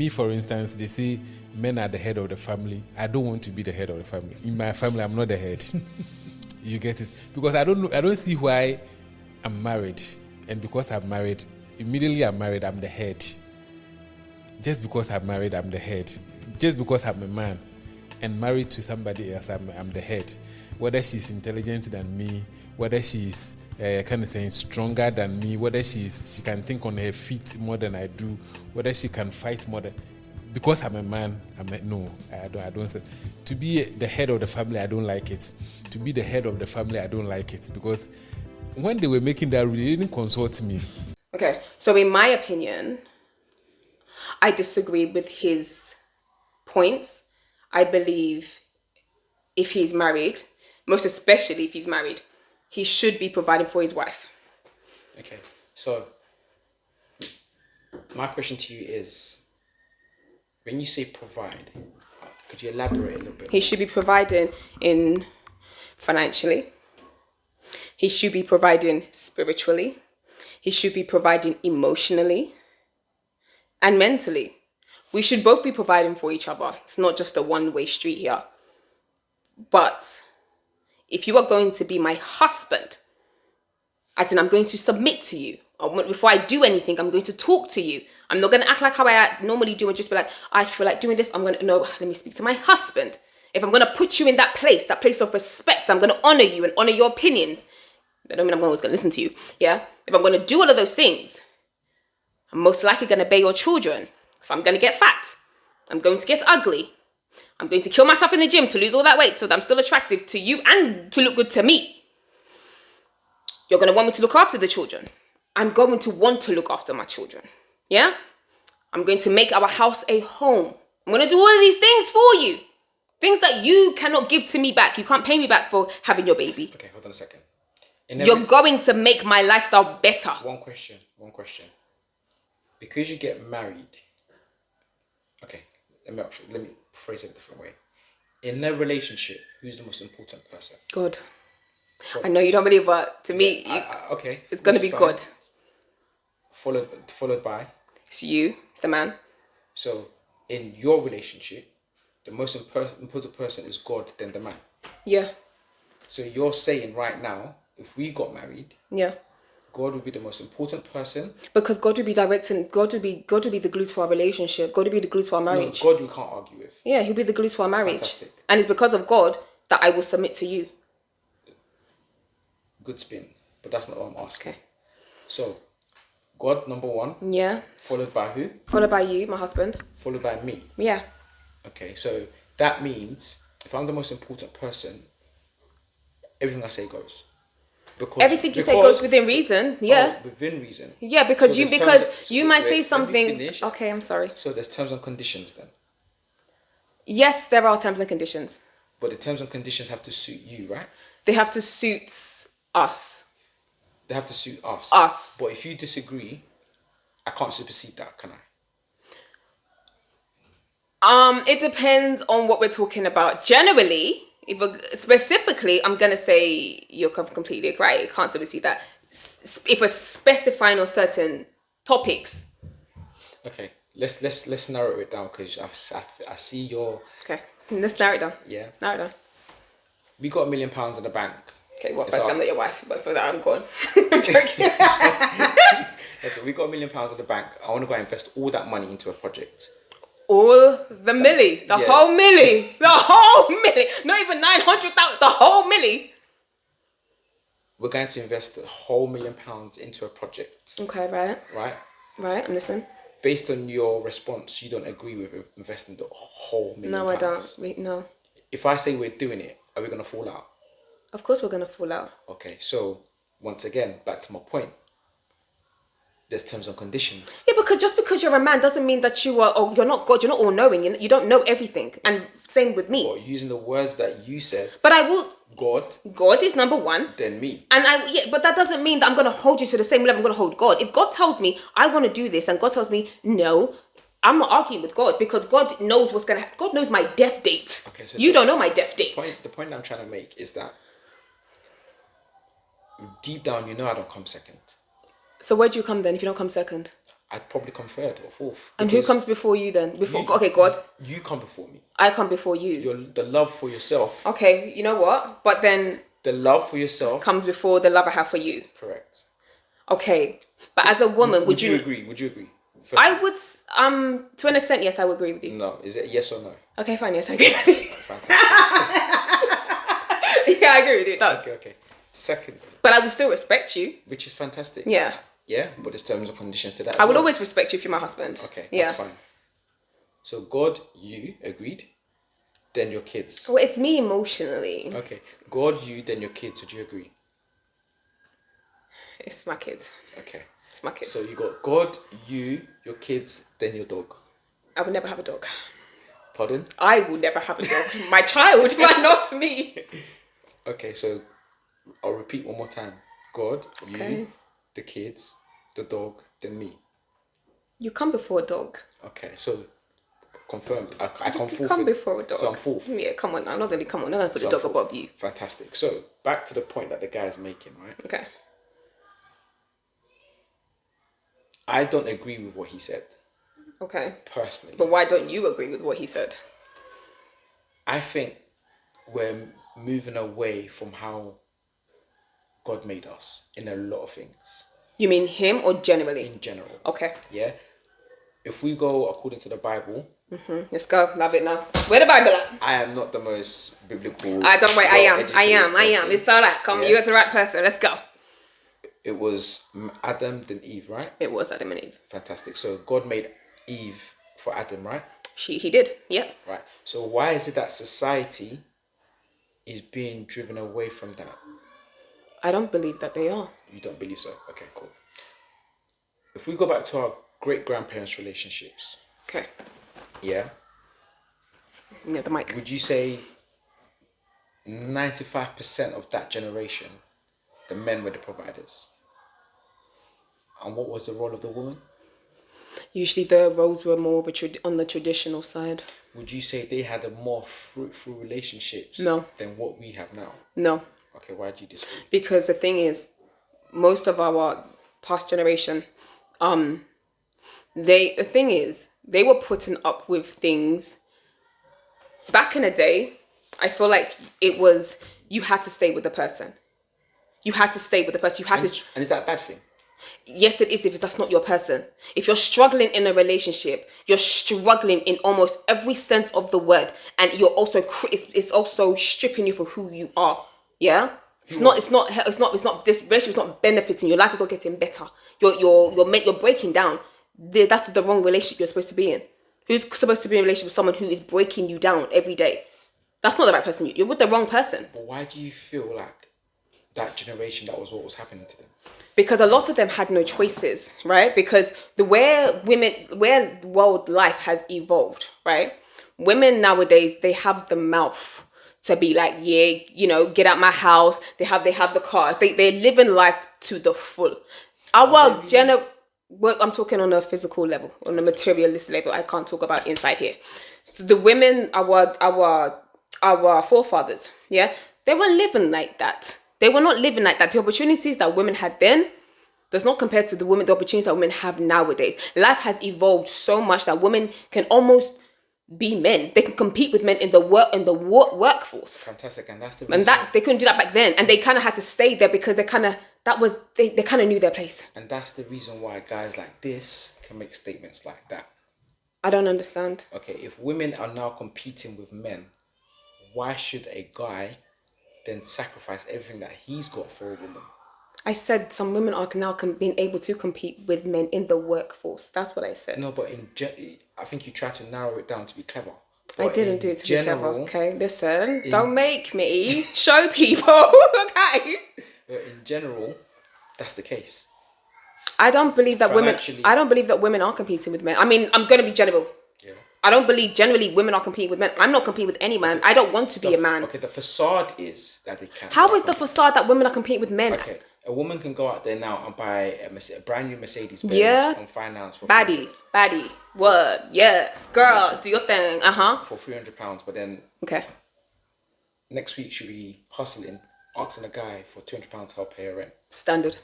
me, for instance, they say men are the head of the family. I don't want to be the head of the family. In my family, I'm not the head. You get it? Because I don't see why I'm married, and because I'm married, immediately I'm married, I'm the head. Just because I'm married, I'm the head. Just because I'm a man and married to somebody else, I'm the head. Whether she's intelligent than me, whether she's stronger than me, whether she can think on her feet more than I do, whether she can fight more than. Because I'm a man, no, I don't. To be the head of the family, I don't like it. To be the head of the family, I don't like it, because when they were making that rule, they didn't consult me. Okay, so in my opinion, I disagree with his points. I believe if he's married, most especially if he's married, he should be providing for his wife. Okay, so my question to you is, when you say provide, could you elaborate a little bit? He should be providing in financially. He should be providing spiritually. He should be providing emotionally and mentally. We should both be providing for each other. It's not just a one-way street here. But if you are going to be my husband, as in I'm going to submit to you, or before I do anything, I'm going to talk to you. I'm not going to act like how I normally do and just be like, I feel like doing this. I'm going to, no, let me speak to my husband. If I'm going to put you in that place of respect, I'm going to honor you and honor your opinions. That don't mean I'm always going to listen to you. Yeah. If I'm going to do all of those things, I'm most likely going to bear your children. So I'm going to get fat. I'm going to get ugly. I'm going to kill myself in the gym to lose all that weight so that I'm still attractive to you and to look good to me. You're going to want me to look after the children. I'm going to want to look after my children. Yeah? I'm going to make our house a home. I'm going to do all of these things for you. Things that you cannot give to me back. You can't pay me back for having your baby. Okay, hold on a second. You're going to make my lifestyle better. One question. Because you get married. Okay, let me phrase it a different way. In a relationship, who's the most important person? God. I know you don't believe, but to me, okay, it's going to be fine. God. Followed by? It's you. It's the man. So, in your relationship, the most important person is God, then the man. Yeah. So you're saying right now, if we got married, yeah, God would be the most important person. Because God would be directing. God would be the glue to our relationship. God would be the glue to our marriage. No, God we can't argue with. Yeah, he'll be the glue to our marriage. Fantastic. And it's because of God that I will submit to you. Good spin, but that's not what I'm asking. Okay. So, God number one. Yeah. Followed by who? Followed by you, my husband. Followed by me. Yeah. Okay, so that means if I'm the most important person, everything I say goes. Everything you say goes within reason. Yeah. Oh, within reason. Yeah, because you might say something. Okay, I'm sorry. So there's terms and conditions then. Yes, there are terms and conditions. But the terms and conditions have to suit you, right? They have to suit us. They have to suit us. Us. But if you disagree, I can't supersede that, can I? It depends on what we're talking about. Generally, specifically, I'm gonna say you're completely right. You can't supersede that. If we're specifying on certain topics. Okay, let's narrow it down because I see your. Okay, let's narrow it down. Yeah. Narrow it down. We got £1 million in the bank. Okay, well, first I'm not your wife, but for that I'm gone. I'm joking. Okay, we got £1 million in the bank. I want to go and invest all that money into a project. All the milli, the whole milli, not even 900,000, the whole milli. We're going to invest the whole £1 million into a project. Okay, right, I'm listening. Based on your response, you don't agree with investing the whole £1 million. No, I don't. No. If I say we're doing it, are we going to fall out? Of course we're going to fall out. Okay, so once again, back to my point. There's terms and conditions. Yeah, because just because you're a man doesn't mean that you're not God. You're not all knowing. You don't know everything. And same with me. Well, using the words that you said. But I will. God is number one. Then me. And but that doesn't mean that I'm going to hold you to the same level I'm going to hold God. If God tells me I want to do this and God tells me no, I'm not arguing with God because God knows what's going to happen. God knows my death date. Okay, so you don't know my death date. The point I'm trying to make is that deep down, you know I don't come second. So where do you come then if you don't come second? I'd probably come third or fourth. And who because comes before you then? Okay, God. You come before me. I come before you. The love for yourself. Okay, you know what? But then The love for yourself comes before the love I have for you. Correct. Okay, but as a woman, would you agree? Would you agree? I would. To an extent, yes, I would agree with you. No, is it yes or no? Okay, fine. Yes, I agree with you. Fantastic. Yeah, I agree with you. It does. Okay. Second. But I would still respect you. Which is fantastic. Yeah. Yeah, but there's terms and conditions to that. I would always respect you if you're my husband. Okay, that's fine. So God, you agreed. Then your kids. Well, it's me emotionally. Okay, God, you, then your kids. Would you agree? It's my kids. Okay. It's my kids. So you got God, you, your kids, then your dog. I would never have a dog. Pardon? I will never have a dog. My child, but not me. Okay, so I'll repeat one more time. God, Okay. you, the kids, the dog, then me. You come before a dog. Okay, so confirmed. I come fourth. You come before a dog. So I'm fourth. Yeah, come on. I'm not going to put the dog above you. Fantastic. So back to the point that the guy's making, right? Okay. I don't agree with what he said. Okay. Personally. But why don't you agree with what he said? I think we're moving away from how God made us in a lot of things. You mean him or generally? In general. Okay. Yeah. If we go according to the Bible. Let's go. Love it now. Where the Bible at? I am not the most biblical. Don't worry. I am. It's all right. Come, you're the right person. Let's go. It was Adam, then Eve, right? It was Adam and Eve. Fantastic. So God made Eve for Adam, right? He did. Yep. Right. So why is it that society is being driven away from that? I don't believe that they are. You don't believe so? Okay, cool. If we go back to our great-grandparents' relationships. Okay. Yeah? Yeah, the mic. Would you say 95% of that generation, the men were the providers? And what was the role of the woman? Usually the roles were more of on the traditional side. Would you say they had a more fruitful relationships than what we have now? No. Okay, why do you disagree? Because the thing is, most of our past generation, they were putting up with things. Back in the day, I feel like it was, you had to stay with the person. You had to stay with the person. And is that a bad thing? Yes, it is if that's not your person. If you're struggling in a relationship, you're struggling in almost every sense of the word, and you're also it's also stripping you for who you are. Yeah, this relationship is not benefiting. Your life is not getting better. You're breaking down. That's the wrong relationship you're supposed to be in. Who's supposed to be in a relationship with someone who is breaking you down every day? That's not the right person. You're with the wrong person. But why do you feel like that generation, that was what was happening to them? Because a lot of them had no choices, right? Because where world life has evolved, right? Women nowadays, they have the mouth to be like, yeah, get out my house. They have the cars. They're living life to the full. I'm talking on a physical level, on a materialist level. I can't talk about inside here. So the women, our forefathers, yeah, they weren't living like that. They were not living like that. The opportunities that women had then does not compare to the opportunities that women have nowadays. Life has evolved so much that women can almost be men. They can compete with men in the workforce. Fantastic, and that's the reason. And that they couldn't do that back then, and they kind of had to stay there because they kind of knew their place. And that's the reason why guys like this can make statements like that. I don't understand. Okay, if women are now competing with men, why should a guy then sacrifice everything that he's got for a woman? I said some women are now being able to compete with men in the workforce. That's what I said. No, but I think you try to narrow it down to be clever. But I didn't do it to be clever. Okay, listen. Don't make me show people. Okay. But in general, that's the case. I don't believe that women are competing with men. I mean, I'm gonna be general. Yeah. I don't believe generally women are competing with men. I'm not competing with any man. I don't want to be a man. Okay, the facade is that they can. How is the facade that women are competing with men? Okay, a woman can go out there now and buy a brand new Mercedes Benz on finance for baddie, word, yes, girl, do your thing, for £300, but then next week she'll be hustling, asking a guy for £200 to help pay her rent. Standard.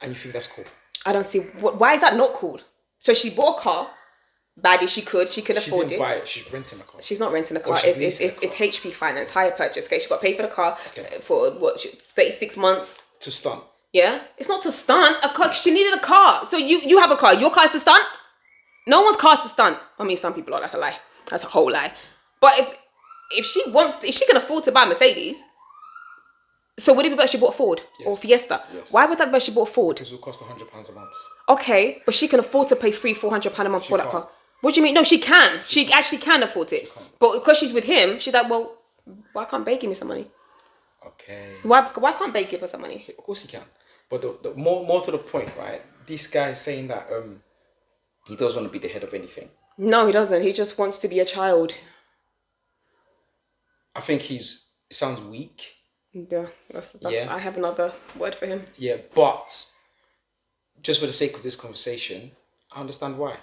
And you think that's cool? I don't see why is that not cool. So she bought a car. Badly she could afford didn't it. buy it. She's renting a car. She's not renting a car. she's It's leasing a car. HP finance, hire purchase. Okay, she got paid for the car for 36 months. To stunt. Yeah, it's not to stunt a car. She needed a car, so you have a car. Your car is to stunt. No one's car is to stunt. I mean, some people are. That's a lie. That's a whole lie. But if she can afford to buy a Mercedes, so would it be better she bought a Ford or Fiesta? Yes. Why would that be better she bought a Ford? Because it will cost £100 a month. Okay, but she can afford to pay £300-400 a month for that car. What do you mean? No, she can. She actually can afford it. But because she's with him, she's like, well, why can't Bae give me some money? Okay. Why can't Bae give her some money? Of course he can. But the more to the point, right? This guy is saying that he doesn't want to be the head of anything. No, he doesn't. He just wants to be a child. I think it sounds weak. Yeah, I have another word for him. Yeah, but just for the sake of this conversation, I understand why.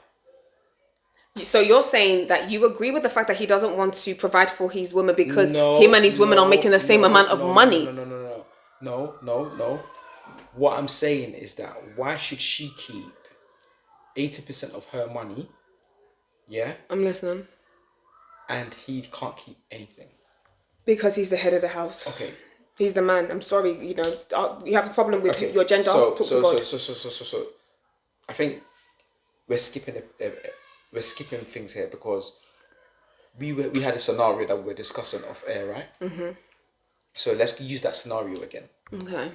So you're saying that you agree with the fact that he doesn't want to provide for his woman because him and his woman are making the same amount of money? No. What I'm saying is that why should she keep 80% of her money? Yeah? I'm listening. And he can't keep anything. Because he's the head of the house. Okay. He's the man. I'm sorry, you have a problem with your gender. So, Talk to God. So, I think we're skipping things here because we had a scenario that we were discussing off air, right? Mm-hmm. So let's use that scenario again. Okay.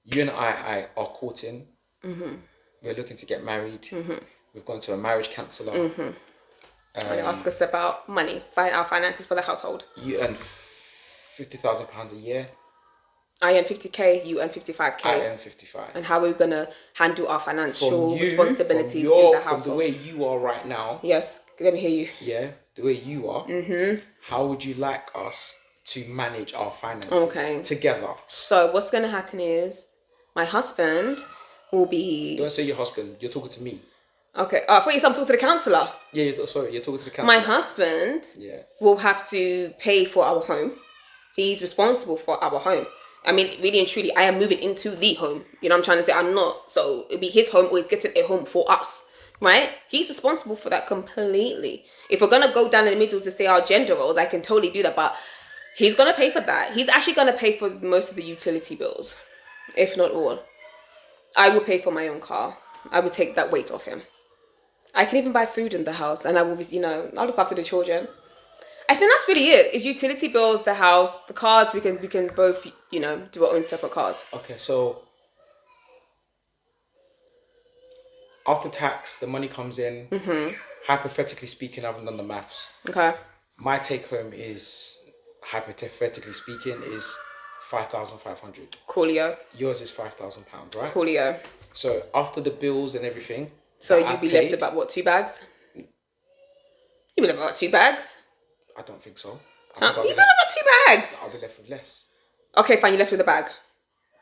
You and I are courting. Mm-hmm. We're looking to get married. Mm-hmm. We've gone to a marriage counsellor. Mm-hmm. And ask us about money, our finances for the household. You earn £50,000 a year. I earn 50k, you earn 55k. I earn 55. And how are we going to handle our financial responsibilities in the household? From the way you are right now. Yes, let me hear you. Yeah, the way you are. Mm-hmm. How would you like us to manage our finances together? So what's going to happen is my husband will be... Don't say your husband, you're talking to me. Okay, I thought you said I'm talking to the counsellor. Yeah, you're talking to the counsellor. My husband will have to pay for our home. He's responsible for our home. I mean, really and truly, I am moving into the home. You know what I'm trying to say? I'm not. So it'll be his home or he's getting a home for us, right? He's responsible for that completely. If we're going to go down in the middle to say our gender roles, I can totally do that. But he's going to pay for that. He's actually going to pay for most of the utility bills, if not all. I will pay for my own car. I will take that weight off him. I can even buy food in the house and I will, I'll look after the children. I think that's really it. It's utility bills, the house, the cars. We can both, do our own separate cars. Okay, so after tax, the money comes in. Mm-hmm. Hypothetically speaking, I haven't done the maths. Okay. My take home is, hypothetically speaking, is 5,500. Coolio. Yours is £5,000, right? Coolio. So after the bills and everything. So you'd be left about what, 2 bags? You'd be left about 2 bags? I don't think so. You'd be left about 2 bags? I'll be left with less. Okay, fine, you're left with a bag.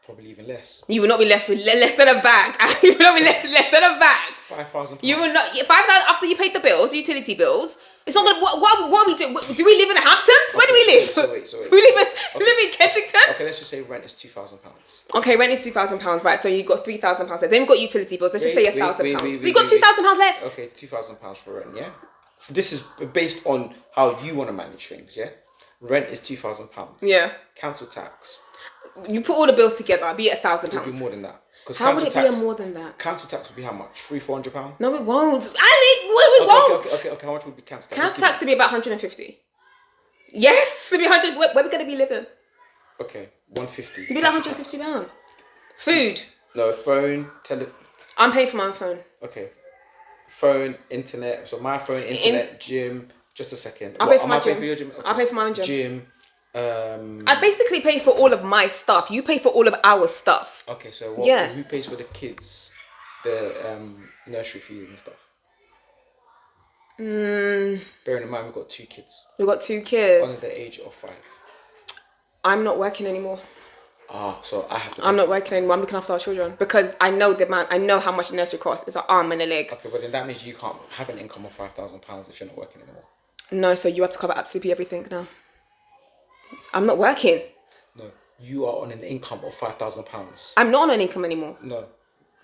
Probably even less. You will not be left with less than a bag. You will not be left with less than a bag. £5,000. You will not. 5,000 after you paid the bills, utility bills. It's not gonna. What we do? Do we live in the Hamptons? Where do we live? So wait. We live in Kensington. Okay, let's just say rent is £2,000. Okay, rent is £2,000, right? So you got £3,000 left. Then we've got utility bills. Let's just say £1,000. We've got £2,000 left. Okay, £2,000 for rent. Yeah. This is based on how you want to manage things. Yeah. Rent is £2,000. Yeah. Council tax. You put all the bills together, it'd be £1,000. It would be more than that. How would it be more than that? Council tax would be how much? £300-400? No, it won't. It won't. Okay. How much would be council tax? Council tax would be about 150. Yes, it'd be 100. Where are we going to be living? Okay, 150. It'd be like £150. Food. No, phone, I'm paying for my own phone. Okay. Phone, internet. So my phone, internet, gym. Just a second. I'll pay for my gym. Pay for your gym? Okay. I'll pay for my own gym. Gym. I basically pay for all of my stuff. You pay for all of our stuff. Okay, so who pays for the kids, the nursery fees and stuff? Bearing in mind we've got 2 kids. We've got 2 kids. Under the age of 5. I'm not working anymore. So I have to. I'm not working anymore. I'm looking after our children because I know I know how much nursery costs. It's an arm and a leg. Okay, but then that means you can't have an income of £5,000 if you're not working anymore. No, so you have to cover absolutely everything now. I'm not working. No, you are on an income of £5,000. I'm not on an income anymore. No,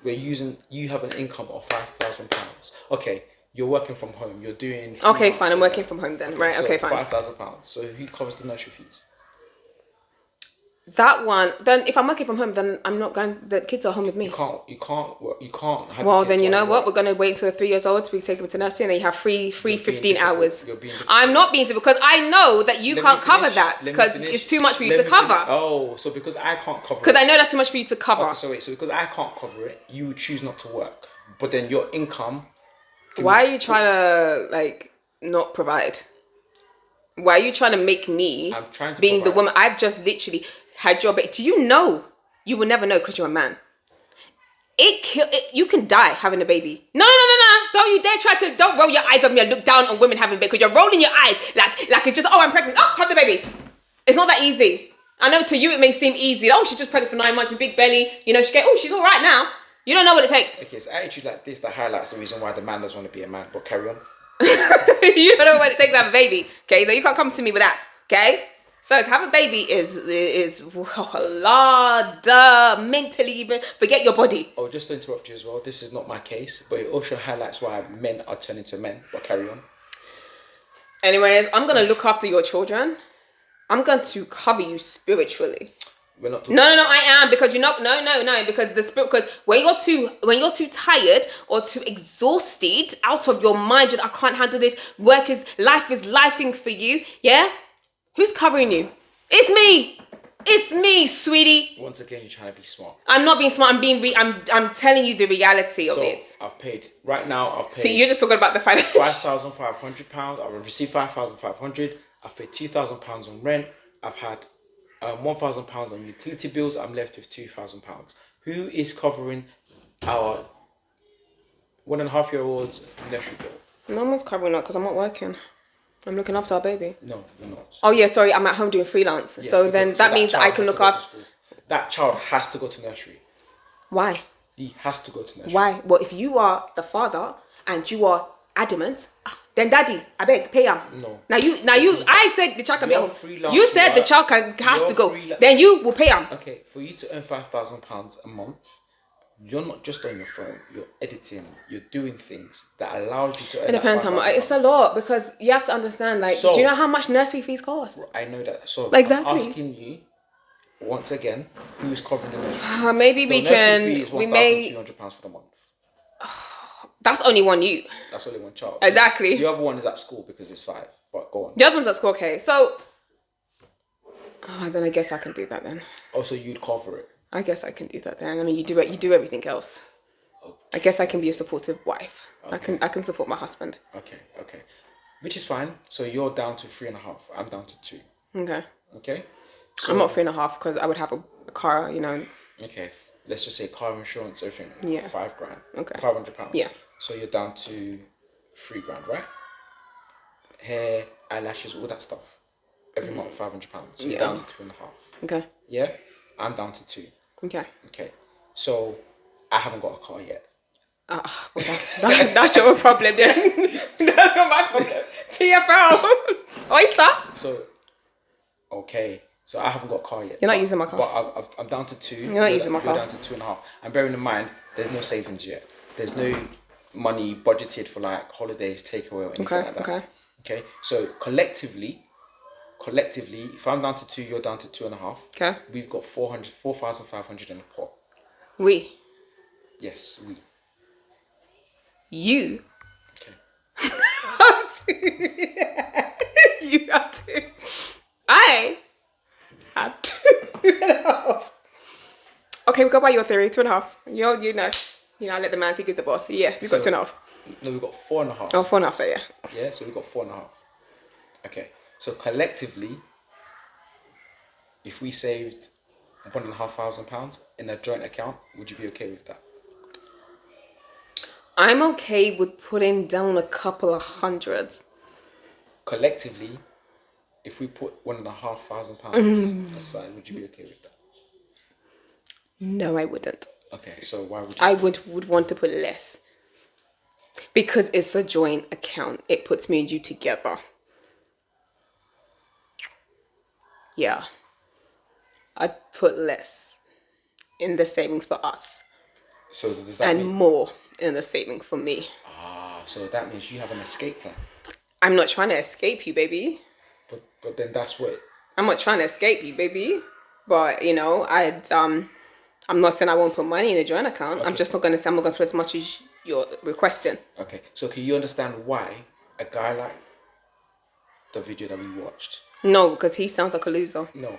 you have an income of £5,000. Okay, you're working from home. You're doing. Okay, fine. I'm working from home then. Right. So Okay, fine. £5,000. So who covers the nursery fees? That one. Then if I'm working from home, then I'm not going. The kids are home with me. You can't work. You can't have. Well, the kids then you know while what? We're gonna wait until they're 3 years old to take them to nursery, and then you have free 15 hours. You're being difficult. I'm not being difficult because I know that you Let can't me cover finish. that Let me because finish. it's too much for you Let to me cover. finish. Oh, so because I can't cover Because it. I know that's too much for you to cover. Okay, so because I can't cover it, you would choose not to work. But then your income. Why are you trying to like not provide? Why are you trying to make me I'm trying to being the provide. woman? I've just literally had your baby. Do you know? You will never know because you're a man. You can die having a baby. No. Don't you dare don't roll your eyes at me and look down on women having a baby because you're rolling your eyes like it's just, oh, I'm pregnant. Oh, have the baby. It's not that easy. I know to you it may seem easy. Oh, she's just pregnant for 9 months, big belly. You know, she's all right now. You don't know what it takes. Okay, it's attitude like this that highlights the reason why the man doesn't want to be a man. But carry on. You don't know what it takes to have a baby. Okay, so you can't come to me with that. Okay? So to have a baby is harder mentally even. Forget your body. Oh, just to interrupt you as well, this is not my case, but it also highlights why men are turning to men. But carry on. Anyways, I'm going to look after your children. I'm going to cover you spiritually. We're not talking. No, I am because you know, no, because the spirit, because when you're too tired or too exhausted out of your mind, I can't handle this. Life is lifing for you. Yeah, who's covering you? It's me, sweetie. Once again, you're trying to be smart. I'm not being smart. I'm telling you the reality of it. I've paid right now. See, you're just talking about the financial. £5,500. I've received £5,500. I've paid £2,000 on rent. I've had £1,000 on utility bills. I'm left with £2,000. Who is covering our 1.5-year-old's nursery bill? No one's covering that because I'm not working. I'm looking after our baby. No, you're not. Oh yeah, sorry, I'm at home doing freelance. Yes, so then that means that I can look after. That child has to go to nursery. Why? He has to go to nursery. Why? Well, if you are the father and you are adamant, then daddy, I beg, pay him. No. Now you. I said the child can be You're home. freelance, You said the child has to go. Then you will pay him. Okay, for you to earn £5,000 a month, you're not just on your phone. You're editing. You're doing things that allows you to earn. It depends how much. It's a lot because you have to understand. Like, do you know how much nursery fees cost? I know that. So exactly. I'm asking you once again, who's covering the nursery? Maybe the nursery fee is £1,200 for the month. That's only one you. That's only one child. Exactly. The other one is at school because it's 5. But go on. The other one's at school. Okay, so. Then I guess I can do that then. Also, you'd cover it. I guess I can do that then. I mean, you do it. You do everything else. Okay. I guess I can be a supportive wife. Okay. I can support my husband. Okay. Which is fine. So you're down to 3.5. I'm down to 2. Okay. So, I'm not 3.5 because I would have a car. You know. Okay. Let's just say car insurance, everything. Yeah. £5 grand. Okay. £500. Yeah. So you're down to 3 grand, right? Hair, eyelashes, all that stuff. Every month, £500. So you're down to 2.5. Okay. Yeah. I'm down to 2. Okay. So I haven't got a car yet. That's your problem then. That's not my problem. TFL. Oyster. So, okay. So I haven't got a car yet. You're not using my car. But I'm down to 2. You're not using my car. You're down to 2.5. And bearing in mind, there's no savings yet. There's no money budgeted for like holidays, takeaway, or anything like that. Okay. So collectively, if I'm down to 2, you're down to 2.5. Okay. We've got 4,500 in the pot. We. Yes, we. You. Okay. Have to. You have to. I have 2.5. Okay, we go by your theory. 2.5. You know. I let the man think he's the boss. Yeah, we've got 2.5. No, we've got 4.5. Oh, 4.5. So yeah. Yeah, so we've got 4.5. Okay. So collectively, if we saved £1,500 in a joint account, would you be okay with that? I'm okay with putting down a couple of hundreds. Collectively, if we put £1,500 aside, would you be okay with that? No, I wouldn't. Okay, so why would you? I would want to put less. Because it's a joint account. It puts me and you together. Yeah. I'd put less in the savings for us. So does that and mean... more in the saving for me. So that means you have an escape plan. I'm not trying to escape you, baby. But then that's what... I'm not trying to escape you, baby. But, you know, I'm not saying I won't put money in a joint account. I'm just not going to say I'm not going to put as much as you're requesting. Okay, so can you understand why a guy like the video that we watched... No, because he sounds like a loser. No.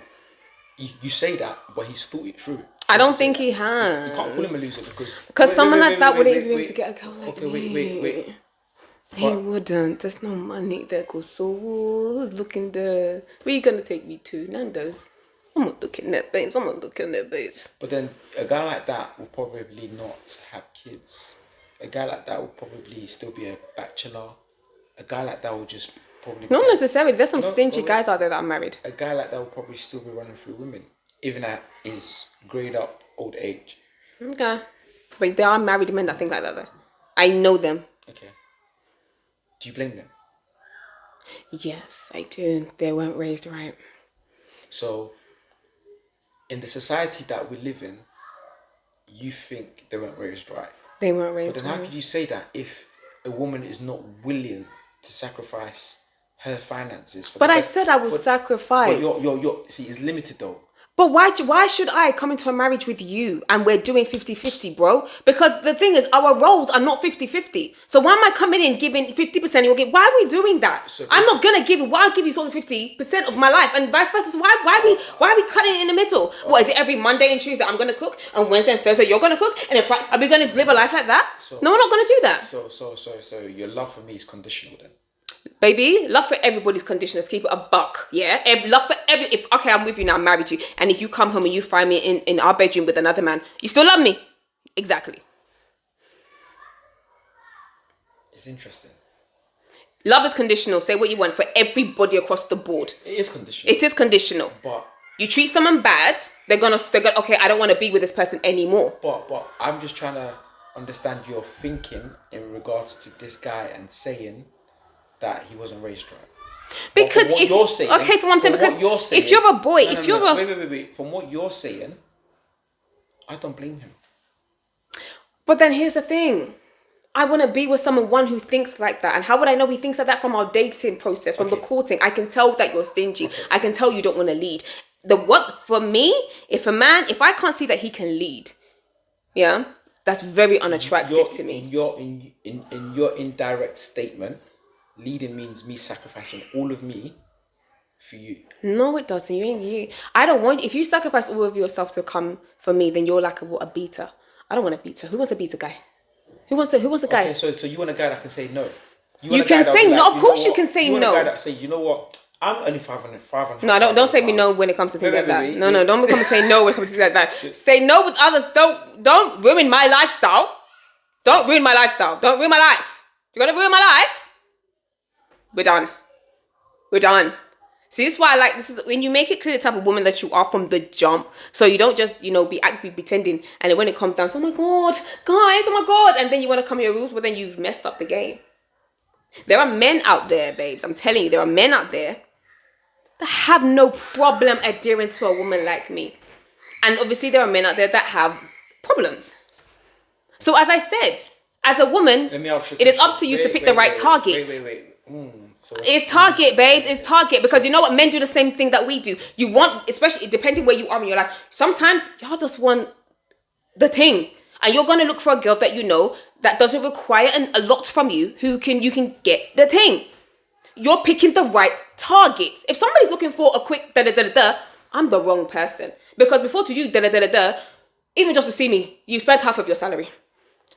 You say that, but he's thought it through. I don't think he has. You can't call him a loser because... Because someone like that wouldn't even be able to get a girl like okay, me. wait. He wouldn't. There's no money there. Go so who's looking there? Where you gonna take me to? Nando's. I'm not looking at babes. I'm not looking at babes. But then a guy like that will probably not have kids. A guy like that will probably still be a bachelor. A guy like that will just probably... Not necessarily. There's some stingy guys out there that are married. A guy like that will probably still be running through women, even at his grayed up old age. Okay. But there are married men that think like that though. I know them. Okay. Do you blame them? Yes, I do. They weren't raised right. So, in the society that we live in, you think they weren't raised right. They weren't raised But then right. how could you say that if a woman is not willing to sacrifice her finances for... But I said I will sacrifice. But your see, it's limited though. But why should I come into a marriage with you and we're doing 50-50, bro? Because the thing is, our roles are not 50-50. So why am I coming in giving 50% you'll give? Why are we doing that? So I'm not gonna give it. Why I'll give you sort of 50% of my life and vice versa. So why are we cutting it in the middle? What is it? Every Monday and Tuesday I'm gonna cook, and Wednesday and Thursday you're gonna cook, and then Friday, are we gonna live a life like that? No, we're not gonna do that. So your love for me is conditional then. Baby, love for everybody's condition. Let's keep it a buck, yeah? Love for okay, I'm with you now, I'm married to you. And if you come home and you find me in our bedroom with another man, you still love me? Exactly. It's interesting. Love is conditional. Say what you want for everybody across the board. It is conditional. It is conditional. But you treat someone bad, they're gonna okay, I don't want to be with this person anymore. But I'm just trying to understand your thinking in regards to this guy and saying that he wasn't raised right. Because if you're saying, okay, from what I'm saying, because if you're a boy, wait, from what you're saying, I don't blame him. But then here's the thing. I want to be with someone who thinks like that. And how would I know he thinks like that? From our dating process, from the courting? I can tell that you're stingy. Okay. I can tell you don't want to lead. For me, if I can't see that he can lead, yeah, that's very unattractive to me. In your indirect statement, leading means me sacrificing all of me for you. No, it doesn't. You ain't you. I don't want... If you sacrifice all of yourself to come for me, then you're like a beater. I don't want a beater. Who wants a beater guy? Who wants a guy? Okay, so you want a guy that can say no. You can say no. Of course you can say no. You want a guy that say, you know what? I'm only 500. No, don't say me no when it comes to things like that. No, don't come and say no when it comes to things like that. Say no with others. Don't ruin my lifestyle. Don't ruin my lifestyle. Don't ruin my life. You're gonna ruin my life? We're done. See, this is why I like this. Is when you make it clear the type of woman that you are from the jump. So you don't just, be actively pretending. And then when it comes down to, oh my God, guys, oh my God. And then you want to come your rules, but then you've messed up the game. There are men out there, babes. I'm telling you, there are men out there that have no problem adhering to a woman like me. And obviously there are men out there that have problems. So as I said, as a woman, it is up to you to pick the right target. It's target, babes. It's target. Because you know what? Men do the same thing that we do. You want, especially depending where you are in your life, sometimes y'all just want the thing. And you're going to look for a girl that you know that doesn't require a lot from you, you can get the thing. You're picking the right targets. If somebody's looking for a quick da-da-da-da-da, I'm the wrong person. Because before to you da-da-da-da-da, even just to see me, you spent half of your salary.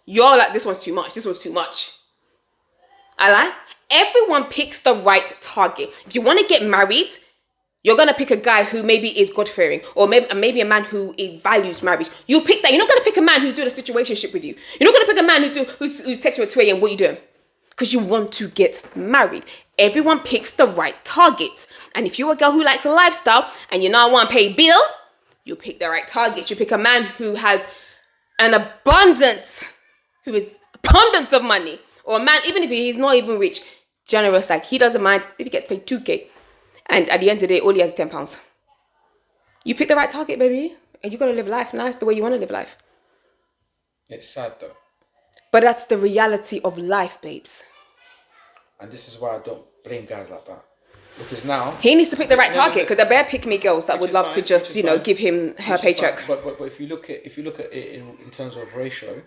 You're like, this one's too much. This one's too much. I like. Everyone picks the right target. If you want to get married, you're going to pick a guy who maybe is God-fearing, or maybe a man who values marriage. You pick that. You're not going to pick a man who's doing a situationship with you. You're not going to pick a man who's texting you at 2 a.m. What are you doing? Because you want to get married. Everyone picks the right targets. And if you're a girl who likes a lifestyle and you not want to pay bill, you pick the right target. You pick a man who has an abundance of money. Or a man, even if he's not even rich, generous, like he doesn't mind if he gets paid 2K. And at the end of the day, all he has is £10. You pick the right target, baby. And you're going to live life nice the way you want to live life. It's sad though. But that's the reality of life, babes. And this is why I don't blame guys like that. Because now... He needs to pick the right target, because the bare pick-me girls that Which would is love to fine, just, which is fine. give him her Which is fine. paycheck. But if you look at it in terms of ratio,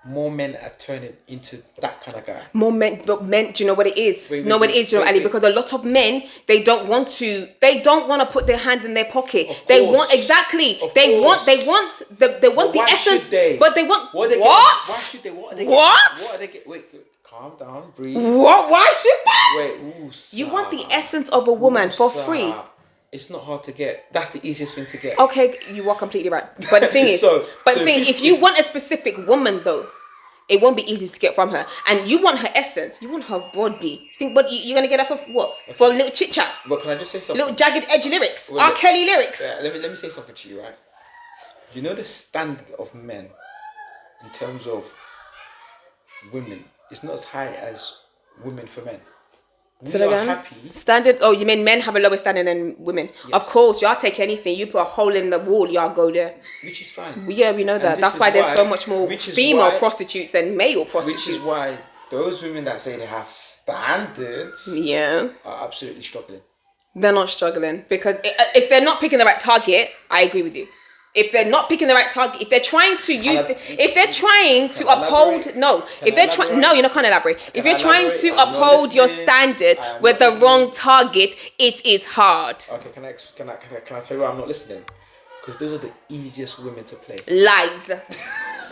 more men are turning into that kind of guy. More men, but men, do you know what it is? Wait, Ali, because a lot of men, they don't want to put their hand in their pocket. Of They course. want, exactly, Of they course. want the why essence, should they? but they want, What? Are they what? Getting? Why should they? What are they What? Getting? What are they getting? Wait, calm down, breathe. What? Why should that? Wait, ooh, You want the essence of a woman for free. It's not hard to get. That's the easiest thing to get. Okay, you are completely right. But the thing is, if you want a specific woman though, it won't be easy to get from her. And you want her essence, you want her body. You think, but you're gonna get her for what? Okay. For a little chit chat. But can I just say something? Little jagged edge lyrics, R. Kelly lyrics. Yeah, let me say something to you, right? You know the standard of men in terms of women is not as high as women for men. So again, happy. Standard. Oh, you mean men have a lower standard than women? Yes. Of course, y'all take anything. You put a hole in the wall, y'all go there. Which is fine. Yeah, we know that. That's why there's so much more female prostitutes than male prostitutes. Which is why those women that say they have standards, are absolutely struggling. They're not struggling because if they're not picking the right target, I agree with you. If they're not picking the right target, if they're trying to use, if they're trying to uphold, no, you're not going to elaborate. If you're trying to uphold your standard with the wrong target, it is hard. Okay, can I tell you why I'm not listening? Because those are the easiest women to play. Lies.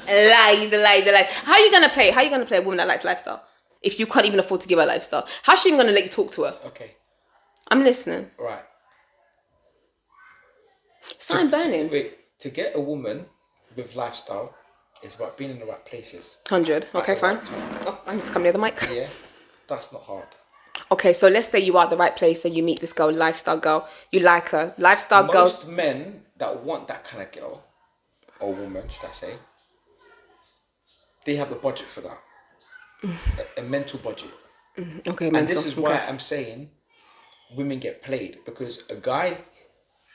How are you going to play? How are you going to play a woman that likes lifestyle? If you can't even afford to give her a lifestyle, how's she even going to let you talk to her? Okay. I'm listening. Right. Sign burning. To get a woman with lifestyle, it's about being in the right places. 100. Okay, fine. Oh, I need to come near the mic. Yeah, that's not hard. Okay, so let's say you are at the right place and you meet this girl, lifestyle girl. You like her. Lifestyle girl. Most men that want that kind of girl, or woman, should I say, they have a budget for that. A mental budget. Okay, mental. And this is why I'm saying women get played, because a guy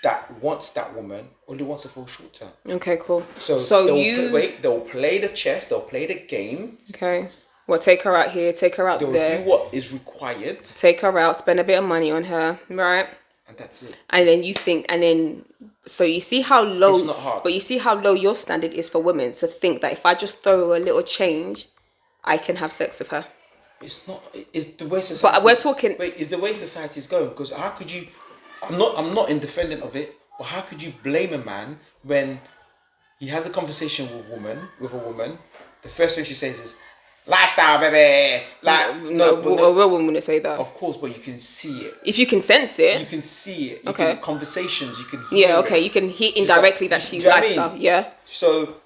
that wants that woman only wants her for short term. Okay, cool. So they'll play the chess, they'll play the game. Okay. Well, take her out here, take her out there. They'll do what is required. Take her out, spend a bit of money on her, right? And that's it. And then you think, so you see how low... It's not hard. But you see how low your standard is for women to think that if I just throw a little change, I can have sex with her. It's not... It's the way society... But we're talking... Wait, it's the way society's going. Because how could you... I'm not in defendant of it, but how could you blame a man when he has a conversation with a woman, the first thing she says is, lifestyle, baby. No, a real woman would say that. Of course, but you can see it. If you can sense it. You can see it. Conversations, you can hear it. You can hear indirectly that she's lifestyle. Yeah. So,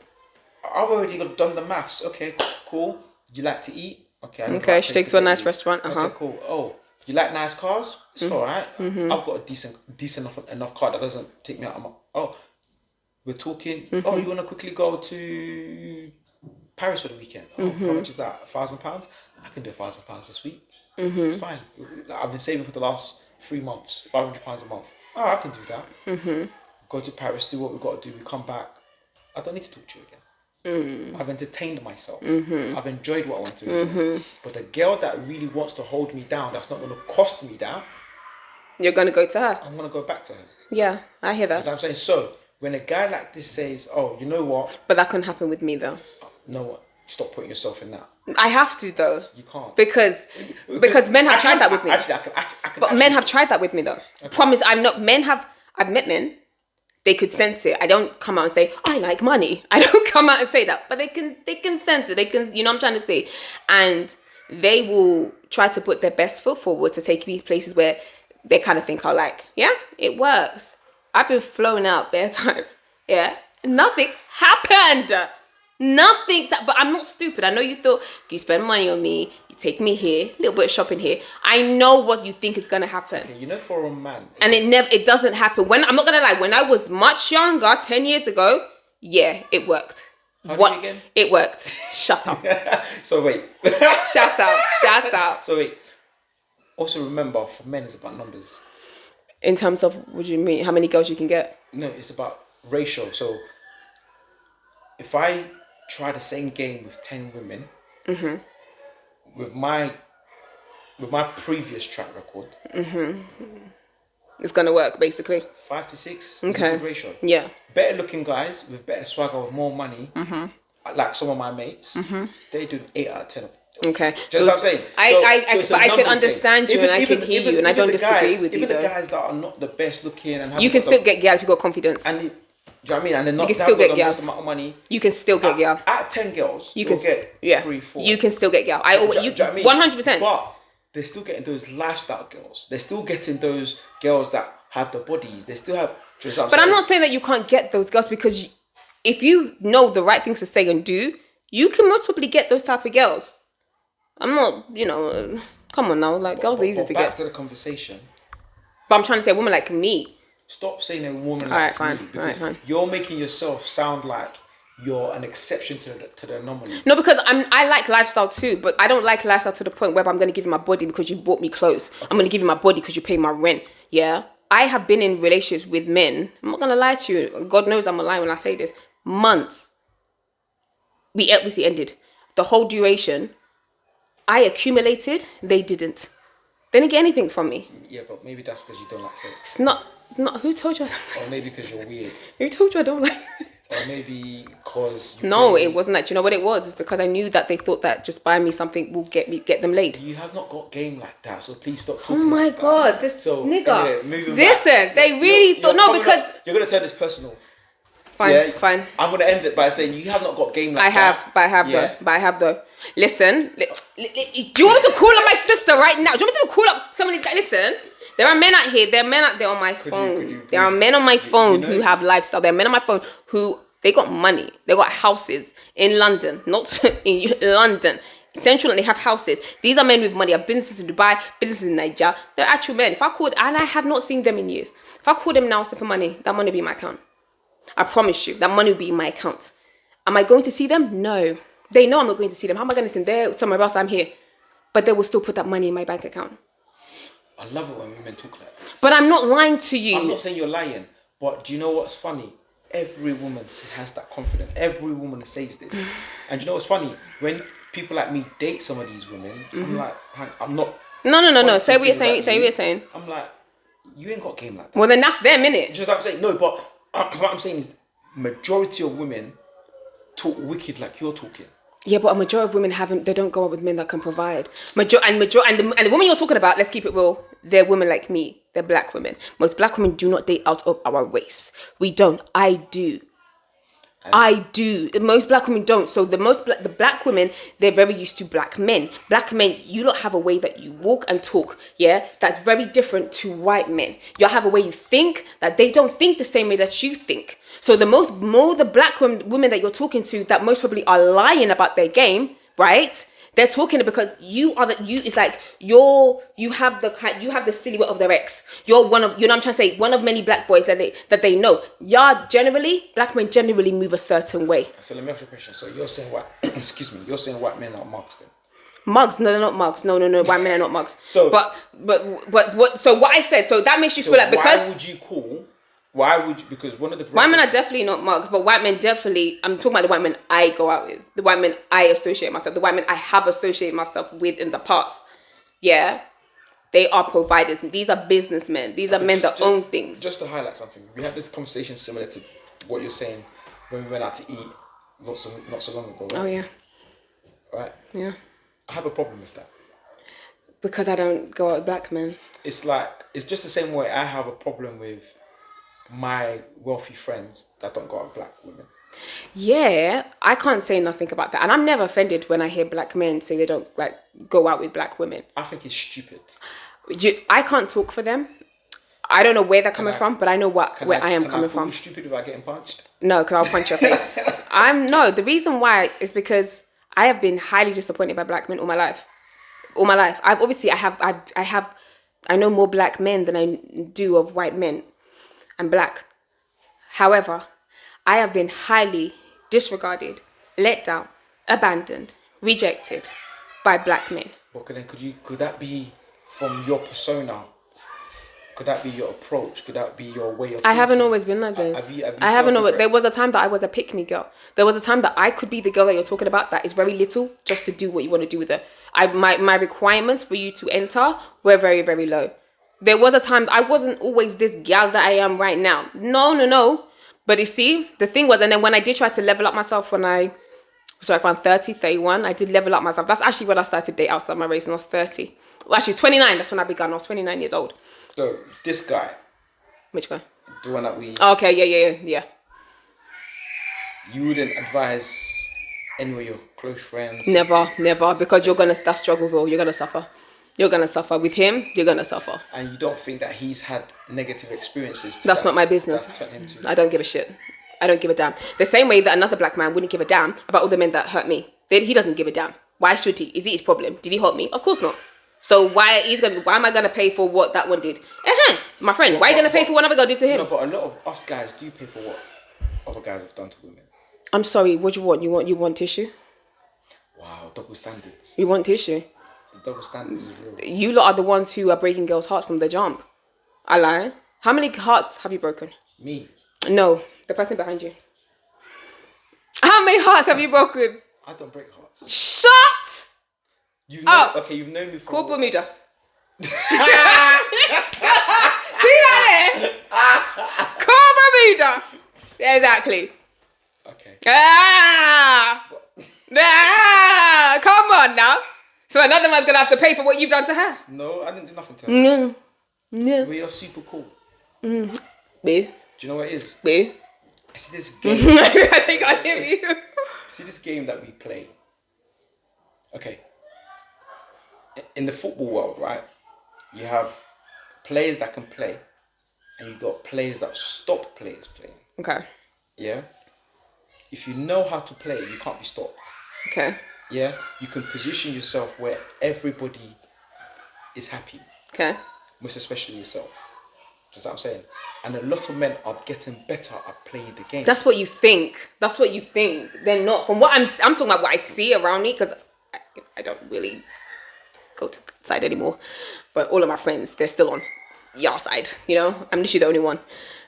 I've already done the maths. Okay, cool. Do you like to eat? Okay, she takes to a nice restaurant. Okay, cool. Oh, do you like nice cars? It's alright. I've got a decent enough car that doesn't take me out. We're talking. Oh, you want to quickly go to Paris for the weekend? Oh, how much is that? £1,000? I can do £1,000 this week. It's fine. I've been saving for the last 3 months, £500 a month. Oh, I can do that. Go to Paris, do what we got to do. We come back. I don't need to talk to you again. I've entertained myself. I've enjoyed what I want to enjoy. But the girl that really wants to hold me down, that's not going to cost me that, you're going to go to her. I'm going to go back to her. Yeah, I hear that. As I'm saying, so when a guy like this says, oh, you know what? But that couldn't happen with me though. You know what? Stop putting yourself in that. I have to though. You can't. Because men have tried that with me. But men have tried that with me though. Okay. Promise, I've met men. They could sense it. I don't come out and say, I like money. I don't come out and say that. But they can sense it. They can, you know what I'm trying to say? And they will try to put their best foot forward to take me places where they kind of think I'll like. Yeah, it works. I've been flown out bare times. Yeah. Nothing's happened. But I'm not stupid. I know you thought you spend money on me, you take me here, a little bit of shopping here. I know what you think is gonna happen. Okay, you know, for a man, and it doesn't happen. When I'm not gonna lie, when I was much younger, 10 years ago, yeah, it worked. What again? It worked. Shut up. So wait. Shut up. So wait. Also remember, for men, it's about numbers. In terms of, what do you mean? How many girls you can get? No, it's about ratio. So if I try the same game with 10 women, with my previous track record, It's gonna work basically. 5 to 6 is a Okay. good ratio. Yeah. Better looking guys with better swagger with more money, like some of my mates, they do 8 out of 10. Okay. Just what I'm saying. But I can numbers understand game. you and I can hear you and I don't disagree with you Even the though. guys that are not the best looking and You can still get girl if you got confidence. and do you know what I mean? And they're not can that still got get the girl. most amount of money. You can still get girl. At 10 girls, You you'll can get 3, 4. You can still get girl. Do you know what I mean? 100%. But they're still getting those lifestyle girls. They're still getting those girls that have the bodies. They still have. Do you know what But I'm saying? not saying that you can't get those girls because if you know the right things to say and do, you can most probably get those type of girls. I'm not, come on now, like girls are easy to back get. to the conversation. But I'm trying to say a woman like me. Stop saying a woman Alright, like fine. me because Alright, fine. you're making yourself sound like you're an exception to the anomaly. No, because I like lifestyle too, but I don't like lifestyle to the point where I'm going to give you my body because you bought me clothes. Okay. I'm going to give you my body because you pay my rent. Yeah. I have been in relationships with men. I'm not going to lie to you. God knows I'm a lie when I say this. Months. We obviously ended. The whole duration, I accumulated. They didn't. They didn't get anything from me. Yeah, but maybe that's because you don't like sex. It's not. Who told you I don't like Or maybe because you're weird. Who told you I don't like Or maybe because No, it wasn't that. Do you know what it was? It's because I knew that they thought that just buying me something will get them laid. You have not got game like that, so please stop Oh talking. my like God, that. this so, nigga. Anyway, moving Listen, back. they really thought no because you're gonna turn this personal. fine, fine. I'm gonna end it by saying you have not got game like I that. have, but I have though. Listen, do you want me to call up my sister right now? Do you want me to call up some of these guys? Listen, there are men out here. There are men out there on my phone. There are men on my phone who have lifestyle. There are men on my phone who they got money. They got houses in London, not in London. Central, and they have houses. These are men with money. Have businesses in Dubai, businesses in Nigeria. They're actual men. If I called, and I have not seen them in years. If I call them now, asking for money, that money will be in my account. I promise you, that money will be in my account. Am I going to see them? No. They know I'm not going to see them. How am I going to see them? They're somewhere else. I'm here. But they will still put that money in my bank account. I love it when women talk like this. But I'm not lying to you. I'm not saying you're lying, but do you know what's funny? Every woman has that confidence. Every woman says this. And you know what's funny? When people like me date some of these women, I'm like, I'm not... No. Say what you're saying. Say what you're saying. I'm like, you ain't got game like that. Well, then that's them, innit? Just like I'm saying. No, but what I'm saying is majority of women talk wicked like you're talking. Yeah, but a majority of women they don't go out with men that can provide. And the women you're talking about, let's keep it real, they're women like me. They're black women. Most black women do not date out of our race. We don't. I do. I do. Most black women don't. So the black women, they're very used to black men. Black men, you don't have a way that you walk and talk, yeah? That's very different to white men. You have a way you think that they don't think the same way that you think. So the black women that you're talking to that most probably are lying about their game, right? They're talking because it's like you have the silhouette of their ex. You're one of, I'm trying to say, one of many black boys that they know. Black men generally move a certain way. So let me ask you a question. So you're saying you're saying white men are mugs then? Mugs? No, they're not mugs. No. White men are not mugs. So but what? So what I said. So that makes you feel like because because one of the white men are definitely not mugs, but white men definitely. I'm talking about the white men I go out with, the white men I associate myself, the white men I have associated myself with in the past. Yeah, they are providers. These are businessmen. These are men that own things. Just to highlight something, we had this conversation similar to what you're saying when we went out to eat not so long ago. Right? Oh yeah. Right. Yeah. I have a problem with that. Because I don't go out with black men. It's just the same way I have a problem with my wealthy friends that don't go out with black women. Yeah, I can't say nothing about that. And I'm never offended when I hear black men say they don't go out with black women. I think it's stupid. I can't talk for them. I don't know where they're coming from, but I know where I am coming from. Are you stupid without getting punched? No, because I'll punch your face. The reason why is because I have been highly disappointed by black men all my life. All my life. I know more black men than I do of white men. I'm black. However, I have been highly disregarded, let down, abandoned, rejected by black men. But then could that be from your persona Could that be your approach? Could that be your way of I haven't thinking? always been like this. Have you I haven't always. self-reflect- There was a time that I was a pick-me girl. There was a time that I could be the girl that you're talking about that is very little just to do what you want to do with it. My requirements for you to enter were very, very low. There was a time I wasn't always this gal that I am right now. No. But you see, the thing was, and then when I did try to level up myself when I was like around 30, 31, I did level up myself. That's actually when I started to date outside my race and I was 30. Well, actually 29, that's when I began. I was 29 years old. So this guy, Which guy? the one that we, Okay, yeah. you wouldn't advise any of your close friends? Never, sisters? never, because you're gonna that's struggleville. You're gonna suffer. You're gonna suffer with him. You're gonna suffer. And you don't think that he's had negative experiences? That's not my business. That's turned him to. I don't give a shit. I don't give a damn. The same way that another black man wouldn't give a damn about all the men that hurt me. He doesn't give a damn. Why should he? Is it his problem? Did he hurt me? Of course not. So why am I gonna pay for what that one did? My friend, why are you gonna pay for what another girl did to him? No, but a lot of us guys do pay for what other guys have done to women. I'm sorry. What do you want? You want tissue? Wow, double standards. You want tissue? The double standards is real. You lot are the ones who are breaking girls' hearts from the jump. I lie. How many hearts have you broken? Me, No, the person behind you. How many hearts have you broken? I don't break hearts. Shut You've up. Okay, you've known me for. Cool Bermuda. See that there? Cool Bermuda. Yeah, exactly. Okay. Come on now. So another man's gonna have to pay for what you've done to her. No, I didn't do nothing to her. No. But you're super cool. Boo. Do you know what it is? Boo. I see this game. I think I hear you. See this game that we play. Okay. In the football world, right? You have players that can play, and you got players that stop players playing. Okay. Yeah. If you know how to play, you can't be stopped. Okay. Yeah. You can position yourself where everybody is happy, Okay. most especially yourself. Just what I'm saying. And a lot of men are getting better at playing the game. That's what you think. That's what you think. They're not. From what I'm talking about what I see around me, because I don't really go to that side anymore. But all of my friends, they're still on your side. You know, I'm literally the only one.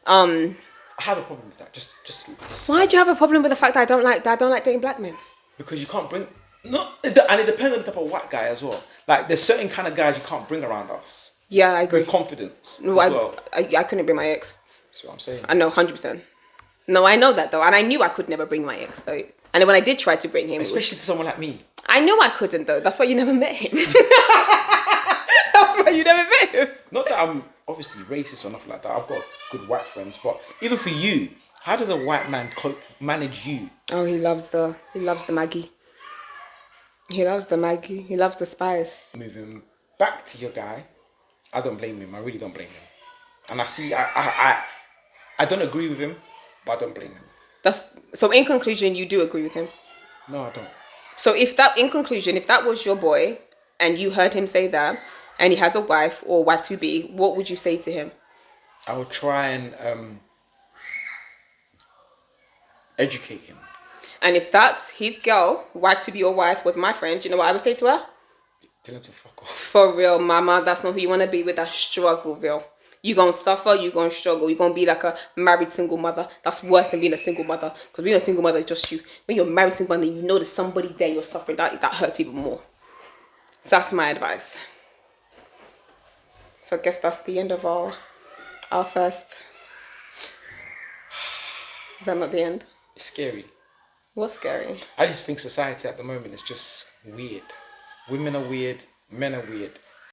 I have a problem with that. Just Why do you have a problem with the fact that I don't like dating black men? because you can't bring and it depends on the type of white guy as well. Like there's certain kind of guys you can't bring around us Yeah, I agree. with confidence No, as well. I couldn't bring my ex. That's what I'm saying. I know, 100%. No, I know that though, and I knew I could never bring my ex though. And then when I did try to bring him, Especially to someone like me. I knew I couldn't though. That's why you never met him. That's why you never met him. Not that I'm obviously racist or nothing like that. I've got good white friends, but even for you, how does a white man manage you? Oh, he loves the Maggie. He loves the Maggie. He loves the spice. Moving back to your guy, I don't blame him. I really don't blame him. And I don't agree with him, but I don't blame him. So in conclusion, you do agree with him. No, I don't. So if that was your boy and you heard him say that and he has a wife or wife to be, what would you say to him? I would try and educate him. And if that's his girl, wife to be or wife was my friend, you know what I would say to her? Tell him to fuck off. For real, mama, that's not who you want to be with. That struggleville. You gonna suffer, you gonna struggle. You gonna be like a married single mother. That's worse than being a single mother. Because being a single mother is just you. When you're a married single mother, you know there's somebody there, you're suffering. That hurts even more. So that's my advice. So I guess that's the end of our first. Is that not the end? It's scary. What's scary? I just think society at the moment is just weird. Women are weird, men are weird.